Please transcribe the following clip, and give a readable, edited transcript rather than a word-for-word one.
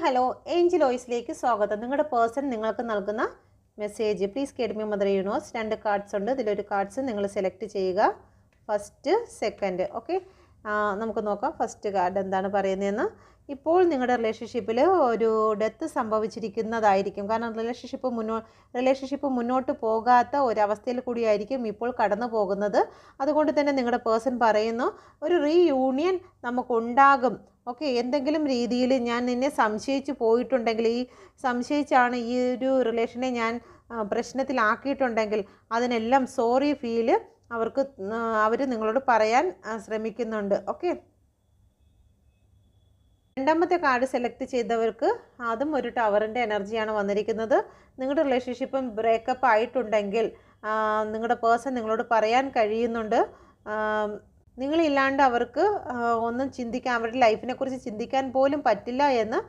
Hello Angel വോയിസിലേക്ക് സ്വാഗതം. നിങ്ങളുടെ person നിങ്ങൾക്ക് നൽകുന്ന മെസ്സേജ് പ്ലീസ് കേട്ട് മീ മദർ യൂണിവേഴ്സ്. 2 കാർഡ്സ് ഉണ്ട്. ഇതിലൊരു കാർഡ്സ് നിങ്ങൾ സെലക്ട് ചെയ്യുക, ഫസ്റ്റ് സെക്കൻഡ്. ഓക്കെ, നമുക്ക് നോക്കാം ഫസ്റ്റ് കാർഡ് എന്താണ് പറയുന്നതെന്ന്. ഇപ്പോൾ നിങ്ങളുടെ റിലേഷൻഷിപ്പിൽ ഒരു ഡെത്ത് സംഭവിച്ചിരിക്കുന്നതായിരിക്കും. കാരണം റിലേഷൻഷിപ്പ് മുന്നോട്ട് പോകാത്ത ഒരവസ്ഥയിൽ കൂടിയായിരിക്കും ഇപ്പോൾ കടന്നു പോകുന്നത്. അതുകൊണ്ട് തന്നെ നിങ്ങളുടെ പേഴ്സൺ പറയുന്നു ഒരു റീയൂണിയൻ നമുക്കുണ്ടാകും. ഓക്കെ, എന്തെങ്കിലും രീതിയിൽ ഞാൻ നിന്നെ സംശയിച്ച് പോയിട്ടുണ്ടെങ്കിൽ, ഈ സംശയിച്ചാണ് ഈ ഒരു റിലേഷനെ ഞാൻ പ്രശ്നത്തിലാക്കിയിട്ടുണ്ടെങ്കിൽ അതിനെല്ലാം സോറി ഫീല് അവർ നിങ്ങളോട് പറയാൻ ശ്രമിക്കുന്നുണ്ട്. ഓക്കെ, രണ്ടാമത്തെ കാർഡ് സെലക്ട് ചെയ്തവർക്ക് അതും ഒരു ടവറിൻ്റെ എനർജിയാണ് വന്നിരിക്കുന്നത്. നിങ്ങളുടെ റിലേഷൻഷിപ്പും ബ്രേക്കപ്പ് ആയിട്ടുണ്ടെങ്കിൽ നിങ്ങളുടെ പേഴ്സൺ നിങ്ങളോട് പറയാൻ കഴിയുന്നുണ്ട് നിങ്ങളില്ലാണ്ട് അവർക്ക് ഒന്നും ചിന്തിക്കാൻ, അവരുടെ ലൈഫിനെ കുറിച്ച് ചിന്തിക്കാൻ പോലും പറ്റില്ല എന്ന്